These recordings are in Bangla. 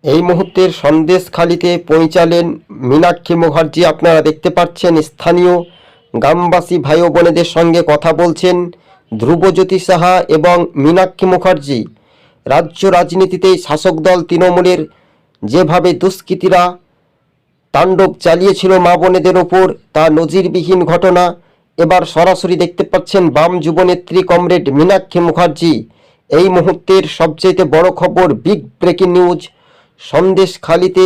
এই মুহূর্তের সন্দেশখালিতে পৌঁছালেন মীনাক্ষী মুখার্জি। আপনারা দেখতে পাচ্ছেন স্থানীয় গ্রামবাসী ভাই ও বোনেদের সঙ্গে কথা বলছেন ধ্রুবজ্যোতি সাহা এবং মীনাক্ষী মুখার্জি। রাজ্য রাজনীতিতে শাসক দল তৃণমূলের যেভাবে দুষ্কৃতীরা তাণ্ডব চালিয়েছিল মা বোনেদের ওপর, তা নজিরবিহীন ঘটনা। এবার সরাসরি দেখতে পাচ্ছেন বাম যুবনেত্রী কমরেড মীনাক্ষী মুখার্জি। এই মুহূর্তের সবচেয়ে বড় খবর, বিগ ব্রেকিং নিউজ, সন্দেশখালিতে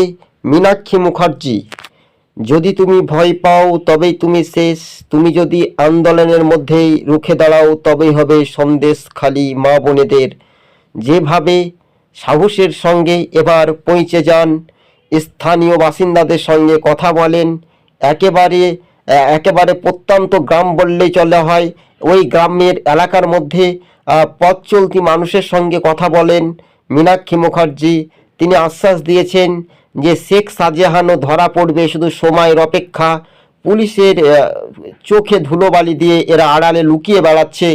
মীনাক্ষী মুখার্জি। যদি তুমি ভয় পাও তবেই তুমি শেষ, তুমি যদি আন্দোলনের মধ্যেই রুখে দাঁড়াও তবেই হবে সন্দেশখালি মা বোনেদের। যেভাবে সাহসের সঙ্গে এবার পৌঁছে যান, স্থানীয় বাসিন্দাদের সঙ্গে কথা বলেন। একেবারে একেবারে প্রত্যন্ত গ্রাম বললেই চলে হয়, ওই গ্রামের এলাকার মধ্যে পথ চলতি মানুষের সঙ্গে কথা বলেন মীনাক্ষী মুখার্জি। তিনি আশ্বাস দিয়েছেন যে শেখ শাহজাহানও ধরা পড়বে, শুধু সময়ের অপেক্ষা। পুলিশের চোখে ধুলোবালি দিয়ে এরা আড়ালে লুকিয়ে বেড়াচ্ছে,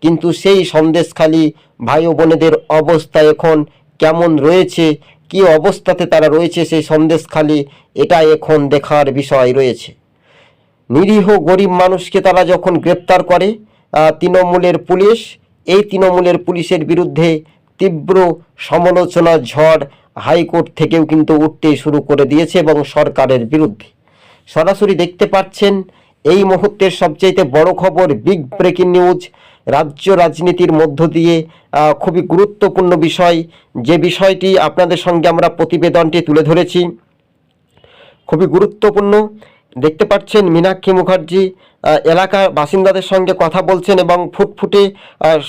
কিন্তু সেই সন্দেশখালি ভাই ও বোনেদের অবস্থা এখন কেমন রয়েছে, কি অবস্থাতে তারা রয়েছে সেই সন্দেশখালি, এটা এখন দেখার বিষয় রয়েছে। নিরীহ গরিব মানুষকে তারা যখন গ্রেপ্তার করে তৃণমূলের পুলিশ, এই তৃণমূলের পুলিশের বিরুদ্ধে তীব্র সমালোচনা ঝড় হাইকোর্ট থেকেও কিন্তু উঠতে শুরু করে দিয়েছে এবং সরকারের বিরুদ্ধে। সরাসরি দেখতে পাচ্ছেন এই মুহূর্তের সবচেয়ে বড় খবর, বিগ ব্রেকিং নিউজ, রাজ্য রাজনীতির মধ্য দিয়ে খুবই গুরুত্বপূর্ণ বিষয়, যে বিষয়টি আপনাদের সঙ্গে আমরা প্রতিবেদনটি তুলে ধরেছি। খুবই গুরুত্বপূর্ণ। দেখতে পাচ্ছেন মীনাক্ষী মুখার্জি এলাকার বাসিন্দাদের সঙ্গে কথা বলছেন এবং ফুটফুটে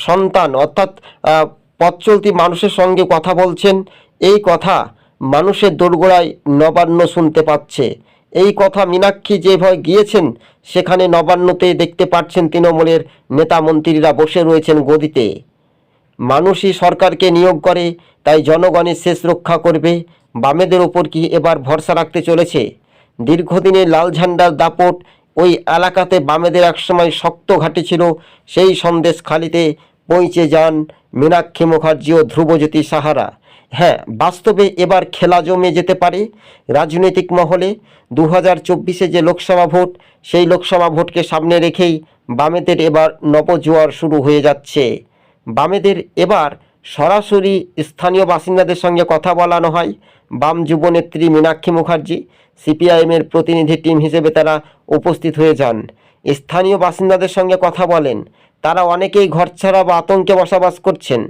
সন্তান অর্থাৎ পথ চলতি মানুষের সঙ্গে কথা বলছেন। এই কথা মানুষের দোরগোড়ায় নবান্ন শুনতে পাচ্ছে। এই কথা মীনাক্ষী যেভাবে গিয়েছেন, সেখানে নবান্নতে দেখতে পাচ্ছেন তৃণমূলের নেতা মন্ত্রীরা বসে রয়েছেন গদিতে। মানুষই সরকারকে নিয়োগ করে, তাই জনগণের শেষ রক্ষা করবে। বামেদের ওপর কি এবার ভরসা রাখতে চলেছে? দীর্ঘদিনের লাল ঝান্ডার দাপট ওই এলাকাতে বামেদের একসময় শক্ত ঘাঁটি ছিল, সেই সন্দেশখালিতে পৌঁছে যান মীনাক্ষী মুখার্জি ও ধ্রুবজ্যোতি সাহারা। হ্যাঁ, বাস্তবে এবার খেলা জমে যেতে পারে রাজনৈতিক মহলে। 2024-এ যে লোকসভা ভোট, সেই লোকসভা ভোটকে সামনে রেখেই বামেদের এবার নবজোয়ার শুরু হয়ে যাচ্ছে। বামেদের এবার সরাসরি স্থানীয় বাসিন্দাদের সঙ্গে কথা বলানো হয়। বাম যুবনেত্রী মীনাক্ষী মুখার্জি সিপিআইএমের প্রতিনিধি টিম হিসেবে তারা উপস্থিত হয়ে যান, স্থানীয় বাসিন্দাদের সঙ্গে কথা বলেন। তারা অনেকেই ঘর ছাড়া বা আতঙ্কে বসবাস করছেন।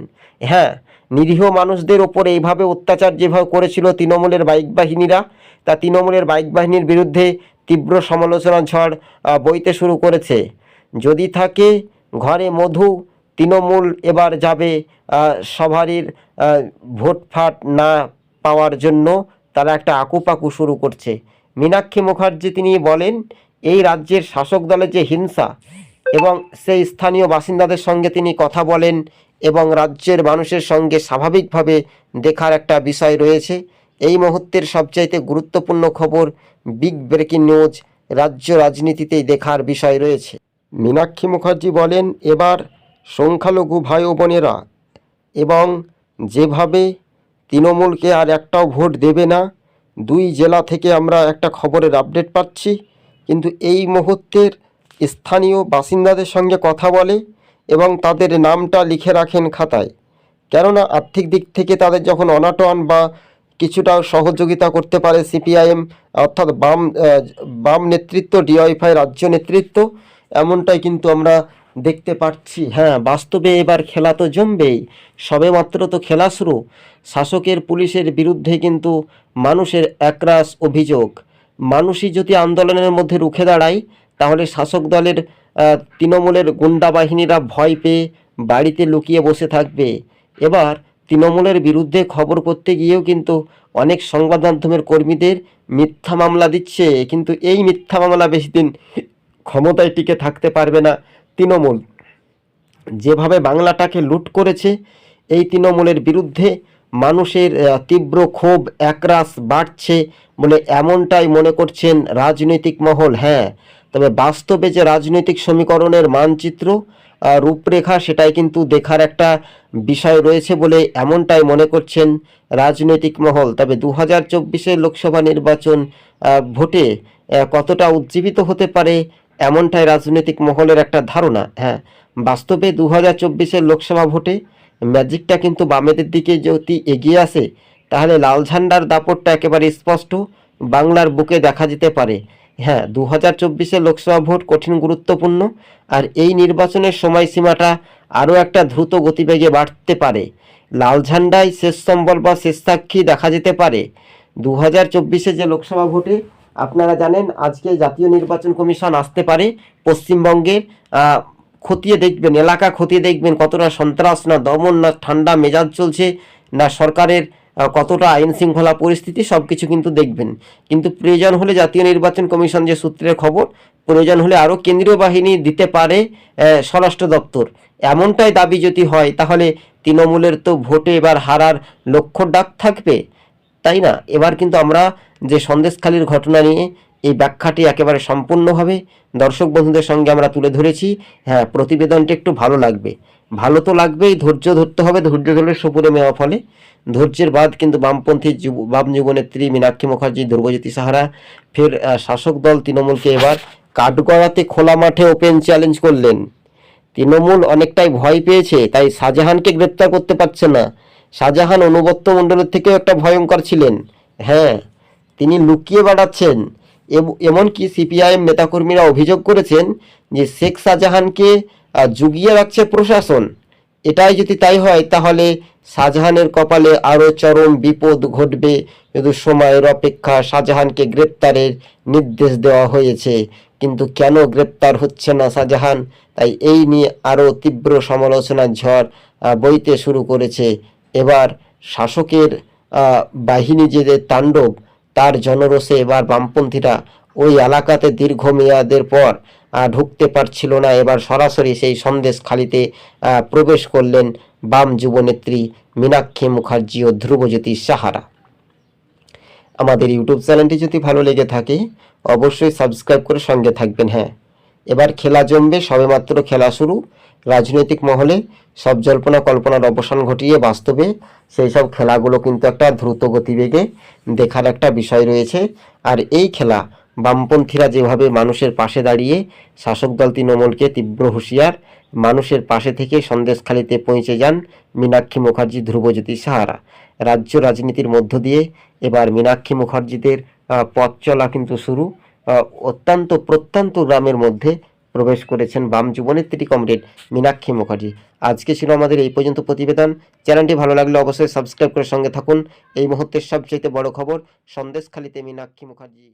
হ্যাঁ, নিরীহ মানুষদের ওপর এইভাবে অত্যাচার যেভাবে করেছিল তৃণমূলের বাইক বাহিনীরা, তা তৃণমূলের বাইক বাহিনীর বিরুদ্ধে তীব্র সমালোচনা ঝড় বইতে শুরু করেছে। যদি থাকে ঘরে মধু, তৃণমূল এবার যাবে সবারই ভোট ফাট না পাওয়ার জন্য তারা একটা আকুপাকু শুরু করছে। মীনাক্ষী মুখার্জি তিনি বলেন, এই রাজ্যের শাসক দলের যে হিংসা, এবং সেই স্থানীয় বাসিন্দাদের সঙ্গে তিনি কথা বলেন এবং রাজ্যের মানুষের সঙ্গে স্বাভাবিকভাবে দেখার একটা বিষয় রয়েছে। এই মুহূর্তের সবচাইতে গুরুত্বপূর্ণ খবর, বিগ ব্রেকিং নিউজ, রাজ্য রাজনীতিতেই দেখার বিষয় রয়েছে। মীনাক্ষী মুখার্জি বলেন, এবার সংখ্যালঘু ভাই ও বোনেরা এবং যেভাবে তৃণমূলকে আর একটাও ভোট দেবে না, 2 জেলা থেকে আমরা একটা খবরের আপডেট পাচ্ছি। কিন্তু এই মুহূর্তের স্থানীয় বাসিন্দাদের সঙ্গে কথা বলে এবং তাদের নামটা লিখে রাখেন খাতায়, কেননা আর্থিক দিক থেকে তাদের যখন অনাটন বা কিছুটা সহযোগিতা করতে পারে সিপিআইএম অর্থাৎ বাম নেতৃত্ব, ডিওয়াইফাই রাজ্য নেতৃত্ব, এমনটাই কিন্তু আমরা দেখতে পাচ্ছি। হ্যাঁ, বাস্তবে এবার খেলা তো জমবেই, সবেমাত্র তো খেলা শুরু। শাসকের পুলিশের বিরুদ্ধে কিন্তু মানুষের একরাশ অভিযোগ। মানুষই যদি আন্দোলনের মধ্যে রুখে দাঁড়ায়, তাহলে শাসক দলের তৃণমূলের গুন্ডা বাহিনীরা ভয় পেয়ে বাড়িতে লুকিয়ে বসে থাকবে। এবার তৃণমূলের বিরুদ্ধে খবর করতে গিয়েও কিন্তু অনেক সংবাদ মাধ্যমের কর্মীদের মিথ্যা মামলা দিচ্ছে, কিন্তু এই মিথ্যা মামলা বেশি দিন ক্ষমতায় টিকে থাকতে পারবে না তৃণমূল। যেভাবে বাংলাটাকে লুট করেছে, এই তৃণমূলের বিরুদ্ধে মানুষের তীব্র ক্ষোভ একরাশ বাড়ছে বলে এমনটাই মনে করছেন রাজনৈতিক মহল। হ্যাঁ, তবে বাস্তবে যে রাজনৈতিক সমীকরণের মানচিত্র রূপরেখা সেটাই কিন্তু দেখার একটা বিষয় রয়েছে বলে এমনটাই মনে করছেন রাজনৈতিক মহল। তবে 2024 লোকসভা নির্বাচন ভোটে কতটা উজ্জীবিত হতে পারে এমনটাই রাজনৈতিক মহলের একটা ধারণা। হ্যাঁ, বাস্তবে 2024 লোকসভা ভোটে ম্যাজিকটা কিন্তু বামেদের দিকে যদি এগিয়ে আসে তাহলে লাল ঝান্ডার দাপটটা একেবারে স্পষ্ট বাংলার বুকে দেখা যেতে পারে। হ্যাঁ, 2024 লোকসভা ভোট কঠিন গুরুত্বপূর্ণ, আর এই নির্বাচনের সময়সীমাটা আরও একটা দ্রুত গতিবেগে বাড়তে পারে। লাল ঝান্ডায় শেষ সম্বল বা শেষ সাক্ষী দেখা যেতে পারে। 2024 যে লোকসভা ভোটে আপনারা জানেন আজকে জাতীয় নির্বাচন কমিশন আসতে পারে পশ্চিমবঙ্গের, খতিয়ে দেখবেন, এলাকা খতিয়ে দেখবেন কতটা সন্ত্রাস না দমন না ঠান্ডা মেজাজ চলছে না সরকারের কতটা আইন শৃঙ্খলা পরিস্থিতি সব কিছু কিন্তু দেখবেন। কিন্তু প্রয়োজন হলে জাতীয় নির্বাচন কমিশন যে সূত্রের খবর, প্রয়োজন হলে আরও কেন্দ্রীয় বাহিনী দিতে পারে স্বরাষ্ট্র দপ্তর। এমনটাই দাবি যদি হয় তাহলে তৃণমূলের তো ভোটে এবার হারার লক্ষ্য ডাক থাকবে, তাই না? এবার কিন্তু আমরা যে সন্দেশখালির ঘটনা নিয়ে এই ব্যাখ্যাটি একেবারে সম্পূর্ণভাবে দর্শক বন্ধুদের সঙ্গে আমরা তুলে ধরেছি। হ্যাঁ, প্রতিবেদনটি একটু ভালো লাগবে, ভালো তো লাগবেই, ধৈর্য ধরতে হবে, ধৈর্য ধরলে সপুরে মেওয়া ফলে। ধৈর্যের বাদ কিন্তু বামপন্থী বাম যুবনেত্রী মীনাক্ষী মুখার্জি, ধ্রুবজ্যোতি সাহারা ফের শাসক দল তৃণমূলকে এবার কাঠগড়াতে খোলা মাঠে ওপেন চ্যালেঞ্জ করলেন। তৃণমূল অনেকটাই ভয় পেয়েছে, তাই শাহজাহানকে গ্রেপ্তার করতে পারছে না। শাহজাহান অনুবর্ত মণ্ডলের থেকেও একটা ভয়ঙ্কর ছিলেন। হ্যাঁ, তিনি লুকিয়ে বেড়াচ্ছেন। এমনকি সিপিআইএম নেতাকর্মীরা অভিযোগ করেছেন যে শেখ শাহজাহানকে জুগিয়ে রাখছে প্রশাসন। এটাই যদি তাই হয় তাহলে শাহজাহানের কপালে আরও চরম বিপদ ঘটবে। শুধু সময়ের অপেক্ষা। শাহজাহানকে গ্রেপ্তারের নির্দেশ দেওয়া হয়েছে, কিন্তু কেন গ্রেপ্তার হচ্ছে না শাহজাহান, তাই এই নিয়ে আরও তীব্র সমালোচনার ঝড় বইতে শুরু করেছে। এবার শাসকের বাহিনী যে তাণ্ডব, তার জনরোষে এবার বামপন্থীরা ওই এলাকাতে দীর্ঘমেয়াদের পর ঢুকতে পারছিল না। এবার সরাসরি সেই সন্দেশখালিতে প্রবেশ করলেন বাম যুবনেত্রী মীনাক্ষী মুখার্জি ও ধ্রুবজ্যোতি সাহারা। আমাদের ইউটিউব চ্যানেলটি যদি ভালো লেগে থাকে অবশ্যই সাবস্ক্রাইব করে সঙ্গে থাকবেন। হ্যাঁ, এবার খেলা জমবে, সবেমাত্র খেলা শুরু। রাজনৈতিক মহলে সব জল্পনা কল্পনার অবসান ঘটিয়ে বাস্তবে সেই সব খেলাগুলো কিন্তু একটা দ্রুত গতিবেগে দেখার একটা বিষয় রয়েছে। আর এই খেলা বামপন্থীরা যেভাবে মানুষের পাশে দাঁড়িয়ে শাসক দল তৃণমূলকে তীব্র হুঁশিয়ার, মানুষের পাশে থেকে সন্দেশখালিতে পৌঁছে যান মীনাক্ষী মুখার্জি, ধ্রুবজ্যোতি সাহারা। রাজ্য রাজনীতির মধ্য দিয়ে এবার মীনাক্ষী মুখার্জিদের পথ চলা কিন্তু শুরু। অত্যন্ত প্রত্যন্ত গ্রামের মধ্যে প্রবেশ করেছেন বাম যুবনেত্রী কমরেড মীনাক্ষী মুখার্জি। আজকে ছিল আমাদের এই পর্যন্ত প্রতিবেদন। চ্যানেলটি ভালো লাগলে অবশ্যই সাবস্ক্রাইব করে সঙ্গে থাকুন। এই মুহূর্তের সবচেয়ে বড় খবর, সন্দেশখালিতে মীনাক্ষী মুখার্জি